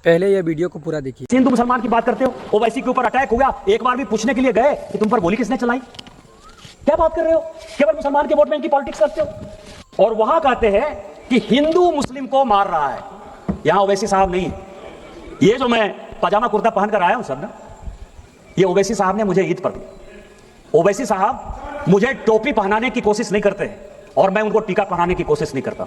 पहले यह वीडियो को पूरा देखिए। हिंदू मुसलमान की बात करते हो, ओवैसी के ऊपर अटैक हो गया, एक बार भी पूछने के लिए गए कि तुम पर गोली किसने चलाई? क्या बात कर रहे हो? केवल मुसलमान के वोट बैंक की पॉलिटिक्स करते हो। और वहां कहते हैं कि हिंदू मुस्लिम को मार रहा है। यहां ओवैसी साहब नहीं है। ये जो मैं पजामा कुर्ता पहनकर आया हूं सर ना, ये ओवैसी साहब ने मुझे ईद पर दी। ओवैसी साहब मुझे टोपी पहनाने की कोशिश नहीं करते और मैं उनको टीका पहनाने की कोशिश नहीं करता।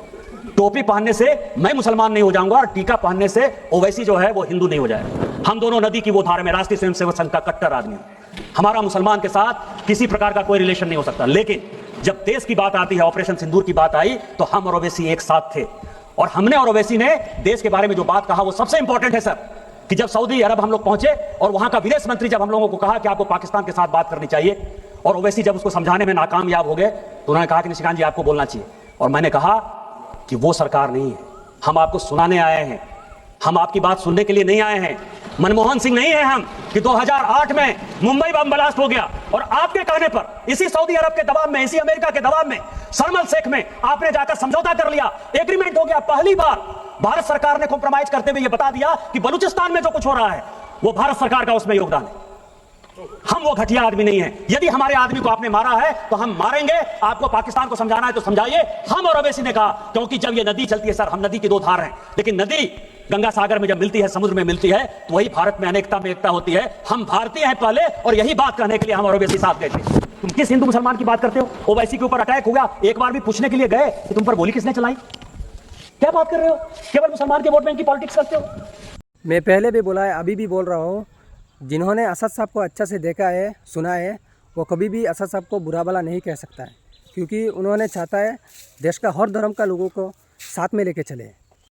टोपी पहनने से मैं मुसलमान नहीं हो जाऊंगा और टीका पहनने से ओवैसी जो है वो हिंदू नहीं हो जाएगा। हम दोनों नदी की वो धार में, राष्ट्रीय स्वयंसेवक संघ का कट्टर आदमी हूं। हमारा मुसलमान के साथ किसी प्रकार का कोई रिलेशन नहीं हो सकता। लेकिन जब देश की बात आती है, ऑपरेशन सिंदूर की बात आई, तो हम और ओवैसी एक साथ थे। और हमने और ओवैसी ने देश के बारे में जो बात कहा वो सबसे इंपॉर्टेंट है सर, कि जब सऊदी अरब हम लोग पहुंचे और वहां का विदेश मंत्री जब हम लोगों को कहा कि आपको पाकिस्तान के साथ बात करनी चाहिए, और ओवैसी जब उसको समझाने में नाकामयाब हो गए, तो उन्होंने कहा कि निशिकांत जी आपको बोलना चाहिए। और मैंने कहा कि वो सरकार नहीं है, हम आपको सुनाने आए हैं, हम आपकी बात सुनने के लिए नहीं आए हैं। मनमोहन सिंह नहीं है हम कि 2008 में मुंबई बम ब्लास्ट हो गया और आपके कहने पर, इसी सऊदी अरब के दबाव में, इसी अमेरिका के दबाव में, शर्म अल शेख में आपने जाकर समझौता कर लिया, एग्रीमेंट हो गया। पहली बार भारत सरकार ने कॉम्प्रोमाइज करते हुए यह बता दिया कि बलूचिस्तान में जो कुछ हो रहा है वो भारत सरकार का उसमें योगदान है। हम वो घटिया आदमी नहीं है। यदि हमारे आदमी को आपने मारा है तो हम मारेंगे। आपको पाकिस्तान को समझाना है तो समझाइए। हम और ओवैसी ने कहा, क्योंकि जब ये नदी चलती है सर, हम नदी की दो धार हैं, लेकिन नदी गंगा सागर में जब मिलती है, समुद्र में मिलती है, तो वही भारत में अनेकता में एकता होती है। हम भारतीय हैं पहले, और यही बात कहने के लिए हम और ओवैसी साथ गए थे। तुम किस हिंदू मुसलमान की बात करते हो? ओवैसी के ऊपर अटैक हो गया, एक बार भी पूछने के लिए गए कि तुम पर गोली किसने चलाई? क्या बात कर रहे हो? केवल मुसलमान के वोट बैंक की पॉलिटिक्स करते हो। मैं पहले भी बोला है, अभी भी बोल रहा हूँ, जिन्होंने असद साहब को अच्छा से देखा है, सुना है, वो कभी भी असद साहब को बुरा भला नहीं कह सकता है, क्योंकि उन्होंने चाहता है देश का हर धर्म का लोगों को साथ में लेके चले।